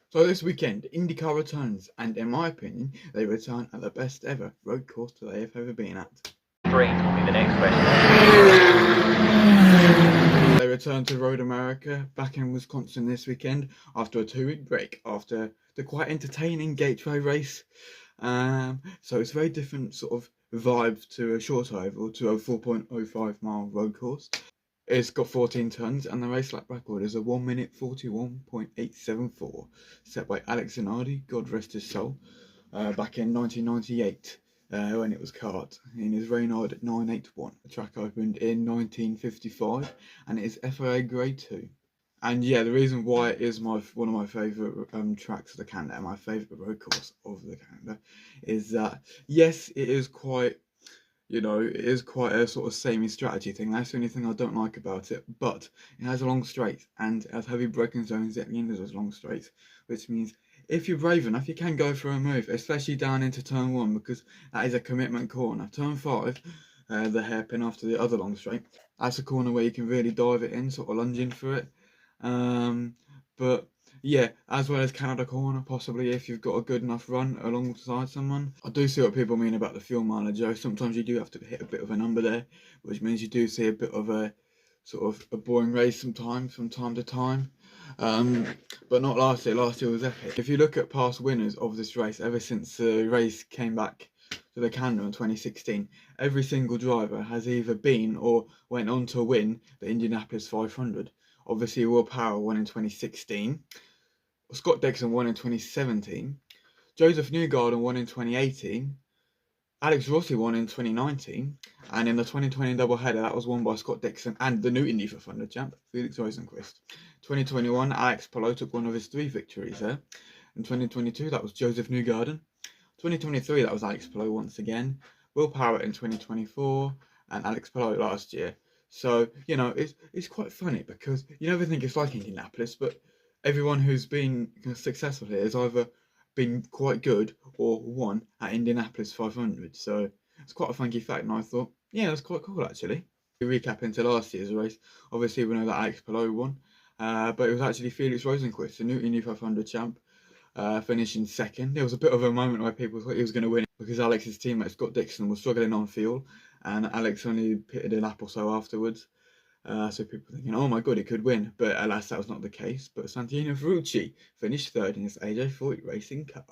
So this weekend, IndyCar returns, and in my opinion, they return at the best ever road course that they have ever been at. Three will be the next question. They return to Road America back in Wisconsin this weekend after a 2-week break after the quite entertaining Gateway race. So it's a very different sort of vibe to a short oval, to a 4.05 mile road course. It's got 14 tons, and the race lap record is a 1 minute 41.874, set by Alex Zanardi, God rest his soul, back in 1998, when it was kart, in his Reynard 981. The track opened in 1955, and it is FIA Grade 2. And yeah, the reason why it is one of my favourite tracks of the calendar, and my favourite road course of the calendar, is that, yes, it is quite it is quite a sort of samey strategy thing. That's the only thing I don't like about it. But it has a long straight, and it has heavy braking zones at the end of those long straights, which means if you're brave enough, you can go for a move, especially down into turn 1, because that is a commitment corner. Turn 5, the hairpin after the other long straight, that's a corner where you can really dive it in, sort of lunge in for it. But yeah, as well as Canada corner, possibly if you've got a good enough run alongside someone. I do see what people mean about the fuel mileage, though. Sometimes you do have to hit a bit of a number there, which means you do see a bit of a sort of a boring race sometimes, from time to time. But not last year. Last year was epic. If you look at past winners of this race, ever since the race came back to the calendar in 2016, every single driver has either been or went on to win the Indianapolis 500. Obviously, Will Power won in 2016. Scott Dixon won in 2017. Joseph Newgarden won in 2018. Alex Rossi won in 2019. And in the 2020 doubleheader, that was won by Scott Dixon and the new Indy 500 champ, Felix Rosenqvist. 2021, Alex Palou took one of his 3 victories there. In 2022, that was Joseph Newgarden. 2023, that was Alex Palou once again. Will Power in 2024, and Alex Palou last year. So, it's quite funny because you never think it's like Indianapolis, but everyone who's been successful here has either been quite good or won at Indianapolis 500. So it's quite a funky fact, and I thought, yeah, that's quite cool actually. Recap into last year's race. Obviously, we know that Alex Palou won, but it was actually Felix Rosenqvist, the new Indy 500 champ, finishing second. There was a bit of a moment where people thought he was going to win because Alex's teammate Scott Dixon was struggling on fuel, and Alex only pitted a lap or so afterwards. So people thinking, oh my god, he could win. But alas, that was not the case. But Santino Ferrucci finished third in his AJ40 racing car.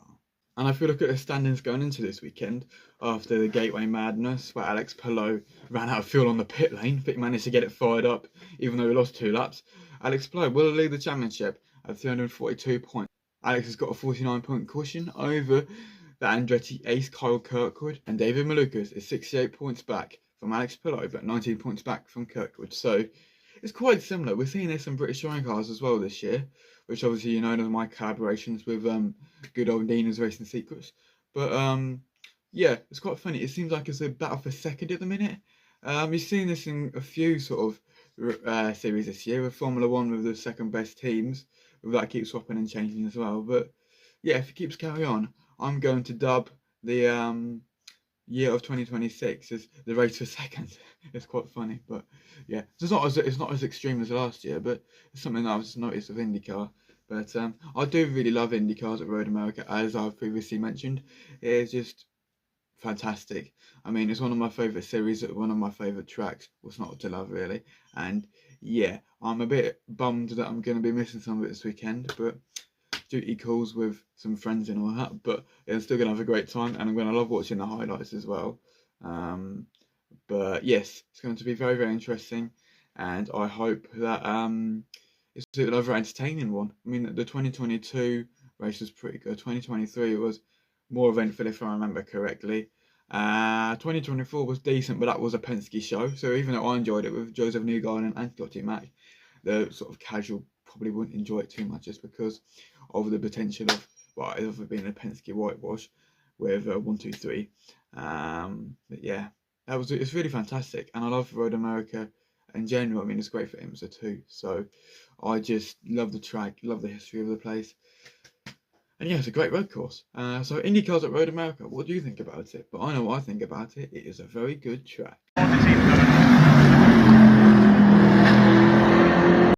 And if we look at the standings going into this weekend, after the Gateway madness, where Alex Palou ran out of fuel on the pit lane, but he managed to get it fired up, even though he lost 2 laps, Alex Palou will lead the championship at 342 points. Alex has got a 49-point cushion over the Andretti ace Kyle Kirkwood, and David Malukas is 68 points back from Alex Palou, but 19 points back from Kirkwood. So it's quite similar. We're seeing this in British touring cars as well this year, which obviously you know are my collaborations with good old Nina's Racing Secrets. But yeah, it's quite funny. It seems like it's a battle for second at the minute. You've seen this in a few sort of series this year, with Formula One with the second best teams, with that keeps swapping and changing as well. But yeah, if it keeps carrying on, I'm going to dub the year of 2026 as the race for second. It's quite funny, but yeah, it's not as extreme as last year, but it's something that I've just noticed with IndyCar. But I do really love IndyCars at Road America, as I've previously mentioned. It is just fantastic. I mean, it's one of my favourite series, one of my favourite tracks. What's not to love, really? And yeah, I'm a bit bummed that I'm going to be missing some of it this weekend, but duty calls with some friends and all that. But yeah, I'm still going to have a great time, and I'm going to love watching the highlights as well. But yes, it's going to be very, very interesting, and I hope that it's another entertaining one. I mean, the 2022 race was pretty good. 2023 was more eventful, if I remember correctly. 2024 was decent, but that was a Penske show. So even though I enjoyed it with Joseph Newgarden and Scotty Mack, the sort of casual probably wouldn't enjoy it too much just because of the potential of it being a Penske whitewash with 1, 2, 3. But yeah, it's really fantastic, and I love Road America in general. I mean, it's great for IMSA too. So I just love the track, love the history of the place. And yeah, it's a great road course. So IndyCars at Road America, what do you think about it? But I know what I think about it. It is a very good track.